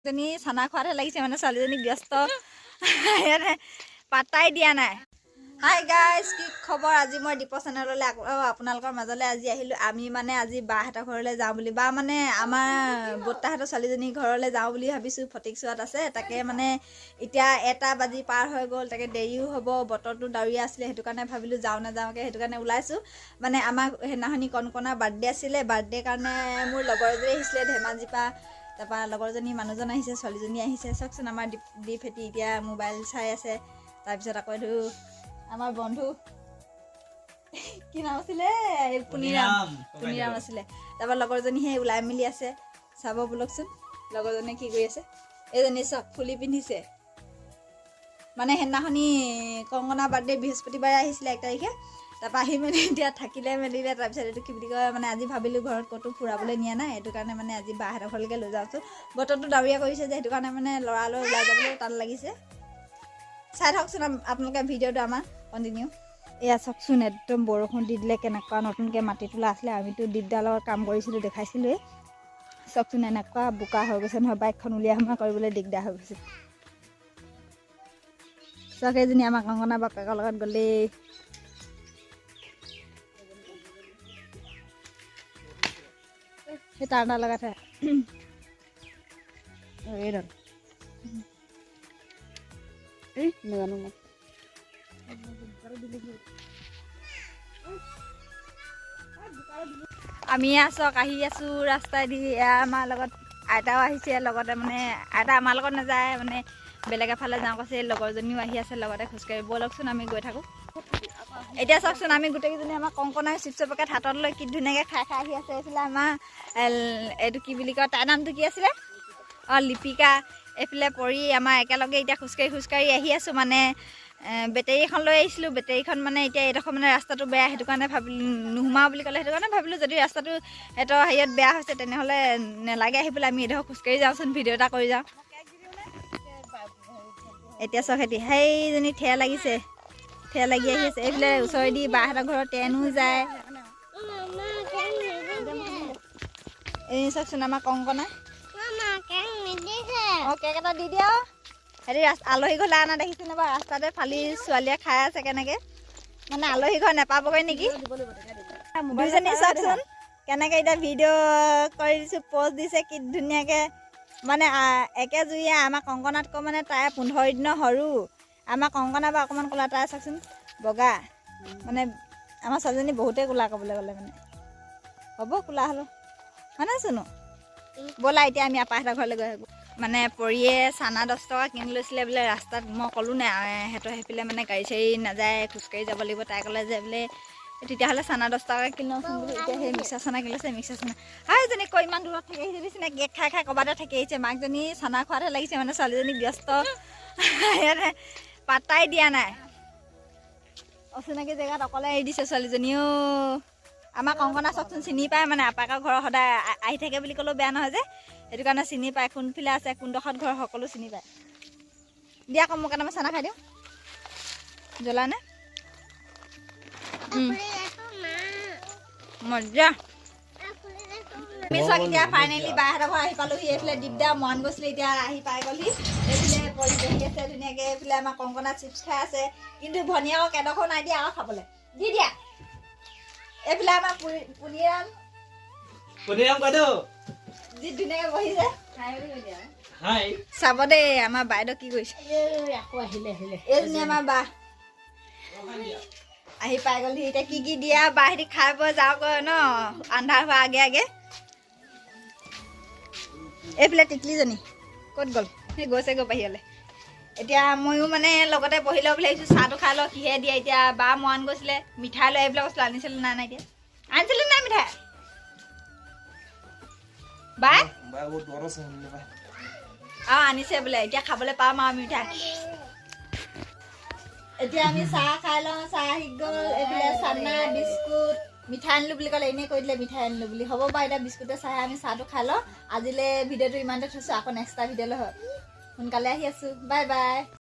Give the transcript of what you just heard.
জনী চানা খোৱাতহে লাগিছে মানে ছোৱালীজনী ব্যস্ত পাত্তাই দিয়া নাই। হাই গাইজ, কি খবৰ? আজি মই দীপ চেনেললৈ আপোনালোকৰ মাজলৈ আজি আহিলোঁ। আমি মানে আজি বাহঁতৰ ঘৰলৈ যাওঁ বুলি, বা মানে আমাৰ বৰ্তাহঁতৰ ছোৱালীজনীৰ ঘৰলৈ যাওঁ বুলি ভাবিছোঁ। ফটিকচুৱাত আছে, তাকে মানে এতিয়া 1 বাজি পাৰ হৈ গ'ল, তাকে দেৰিও হ'ব, বতৰটো ডাৱৰীয়া আছিলে, সেইটো কাৰণে ভাবিলোঁ যাওঁ নাযাওঁকৈ, সেইটো কাৰণে ওলাইছোঁ। মানে আমাৰ সেইদিনাখনি কণকণাৰ বাৰ্থডে আছিলে, বাৰ্থডে কাৰণে মোৰ লগৰ এজনী আহিছিলে ধেমাজিৰ পৰা, তাৰপৰা লগৰজনী মানুহজন আহিছে, ছোৱালীজনী আহিছে। চাওকচোন আমাৰ দীপ হেঁতি এতিয়া মোবাইল চাই আছে। তাৰপিছত আকৌ এইটো আমাৰ বন্ধু কি নাম আছিলে, পুনিৰাম আছিলে। তাৰপৰা লগৰজনীহে ওলাই মেলি আছে, চাব বোলকচোন লগৰজনীয়ে কি কৰি আছে। এইজনী চব ফুলি পিন্ধিছে, মানে সেইদিনাখনি কংকনাৰ বাৰ্থডে বৃহস্পতিবাৰে আহিছিলে 1 তাৰিখে। তাৰপৰা আহি মেলি এতিয়া থাকিলে মেলিলে, তাৰপিছত এইটো কি বুলি কয়, মানে আজি ভাবিলোঁ ঘৰত ক'তো ফুৰাবলৈ নিয়া নাই, সেইটো কাৰণে মানে আজি বাহঁতৰ ঘৰলৈকে লৈ যাওঁচোন। বতৰটো ডাৱৰীয়া কৰিছে যে, সেইটো কাৰণে মানে ল'ৰালৈ ওলাই যাবলৈ টান লাগিছে। চাই থাকচোন আপোনালোকে ভিডিঅ'টো আমাৰ কণ্টিনিউ। এয়া চাওকচোন, একদম বৰষুণ দি দিলে, কেনেকুৱা নতুনকৈ মাটি তোলা আছিলে, আমিতো দীপদালৰ কাম কৰিছিলোঁ, দেখাইছিলোঁৱেই। চাওকচোন এনেকুৱা বোকা হৈ গৈছে নহয়, বাইকখন উলিয়াই সোমাই কৰিবলৈ দিগদাৰ হৈ গৈছে। চাওক এইজনী আমাৰ কংকনা বাপেকৰ লগত গ'লেই। সেই তাৰ লগত এইডাল নাজানো মই আমি আছোঁ আহি আছোঁ ৰাস্তাইদি। এয়া আমাৰ লগত আইতাও আহিছে, লগতে মানে আইতা আমাৰ লগত নাযায়, মানে বেলেগ এফালে যাওঁ কৈছে। লগৰজনীও আহি আছে লগতে খোজকাঢ়ি। ব'লকচোন আমি গৈ থাকোঁ। এতিয়া চাওকচোন আমি গোটেইকেইজনী আমাৰ কংকনাই চিপছৰ পেকেট হাতত লৈ কি ধুনীয়াকৈ খাই আহি আছে। এইফালে আমাৰ এইটো কি বুলি কয়, তাইৰ নামটো কি আছিলে, লিপিকা। এইফালে পৰি আমাৰ একেলগে এতিয়া খোজকাঢ়ি আহি আছোঁ। মানে বেটেৰী এখন লৈ আহিছিলোঁ, বেটেৰীখন মানে এতিয়া এইডোখৰ মানে ৰাস্তাটো বেয়া, সেইটো কাৰণে ভাবিলোঁ নোসোমাওঁ বুলি ক'লে, সেইটো কাৰণে ভাবিলোঁ যদি ৰাস্তাটো সিহঁতৰ হেৰিয়ত বেয়া হৈছে তেনেহ'লে নেলাগে আহিবলৈ, আমি এইডোখৰ খোজকাঢ়ি যাওঁচোন, ভিডিঅ' এটা কৰি যাওঁ। এতিয়া চাওক সিহঁতি সেইজনী ঠেহ লাগি আহি আছে। এইফালে ওচৰেদি বাহঁতৰ ঘৰৰ ট্ৰেইনো যায়। এই চাওকচোন আমাৰ কংকনা, অঁ কেক এটা দি দিয়া। সিহঁতি আলহী ঘৰলৈ অনা দেখিছেনে বাৰু, ৰাস্তাতে ফালি ছোৱালীয়ে খাই আছে কেনেকৈ, মানে আলহী ঘৰ নেপাবগৈ নেকি। দুইজনী চাওকচোন কেনেকৈ এতিয়া ভিডিঅ' কৰি দিছোঁ, প'ষ্ট দিছে কি ধুনীয়াকৈ, মানে একে জুইয়ে। আমাৰ কংকনাতকৈ মানে তাই 15 দিনৰ সৰু, আমাৰ কংকনা বা অকণমান ক'লা, তাই চাওকচোন বগা। মানে আমাৰ ছোৱালীজনী বহুতেই ক'লা ক'বলৈ গ'লে, মানে হ'ব ক'লা হ'লেও মানে চোনো। ব'লা এতিয়া আমি আপাহঁতৰ ঘৰলৈ গৈ আহোঁ। মানে পৰিয়ে চানা 10 টকা কিনি লৈছিলে বোলে ৰাস্তাত। মই ক'লোঁ নাই সিহঁতৰ সেইফালে মানে গাড়ী চাড়ী নাযায়, খোজকাঢ়ি যাব লাগিব। তাই ক'লে যে বোলে তেতিয়াহ'লে চানা 10 টকা কিনি লওঁচোন বুলি। এতিয়া সেই মিক্সাৰ চানা কিনি লৈছে, মিক্সাৰ চানা। এইজনী কৈ ইমান দূৰত থাকি আহিছে দেখিছেনে, কেক খাই ক'ৰবাতে থাকি আহিছে। মাকজনী চানা খোৱাতহে লাগিছে, মানে ছোৱালীজনী ব্যস্ত পাত্তাই দিয়া নাই। অচিনাকি জেগাত অকলে এৰি দিছে ছোৱালীজনীও। আমাৰ কংকনা চাওকচোন চিনি পায়, মানে আপাকৰ ঘৰ সদায় আহি থাকে বুলি ক'লেও বেয়া নহয় যে, সেইটো কাৰণে চিনি পায়। কোনফালে আছে, কোনডোখৰত ঘৰ, সকলো চিনি পায়। দিয়া আকৌ মোক কেইটামান চানা খাই দিওঁ, জ্বলা নে মজা। আমি চাওক এতিয়া ফাইনেলি বাহঁতৰ ঘৰ আহি পালোহি। এইফালে দীপদা মৰাণ গৈছিলে, এতিয়া আহি পাই গ'লহি। এইফালে পৰি বহি আছে ধুনীয়াকৈ। এইফালে আমাৰ কংকনা চিপছ খাই আছে, কিন্তু ভনীয়েকক এডোখৰ নাই দিয়া, আকৌ খাবলৈ দি দিয়া। এইফালে আমাৰ পুনিৰাম বাইদেউ যি ধুনীয়াকৈ বহিছে। চাব দেই আমাৰ বাইদেউ কি কৰিছে। এইজনী আমাৰ বা আহি পাই গ'লহি। এতিয়া কি কি দিয়া বাহেঁতি খাই বৈ যাওঁগৈ ন, আন্ধাৰ হোৱা আগে আগে। এইফালে টিকলিজনী ক'ত গ'ল, সেই গৈছেগৈ বাহিৰলৈ। এতিয়া ময়ো মানে লগতে বহি লওঁ বুলি ভাবিছোঁ, চাহটো খাই লওঁ কিহে দিয়ে। এতিয়া বা মৰাণ গৈছিলে, মিঠাই লৈ আহিবলৈ কৈছিলোঁ, আনিছিলে নাই এতিয়া আনিছিলে নাই মিঠাই বাই আনিছে বোলে। এতিয়া খাবলৈ পাম আৰু মিঠাই। এতিয়া আমি চাহ খাই লওঁ, চাহ আহি গ'ল। এইফালে চানা বিস্কুট, মিঠাই আনিলোঁ বুলি ক'লে, এনেই কৈ দিলে মিঠাই আনিলোঁ বুলি। হ'ব বাৰু এতিয়া বিস্কুটে চাহে আমি চাহটো খাই লওঁ। আজিলৈ ভিডিঅ'টো ইমানতে থৈছোঁ, আকৌ নেক্সট এটা ভিডিঅ'লৈ হয় সোনকালে আহি আছোঁ। Bye bye.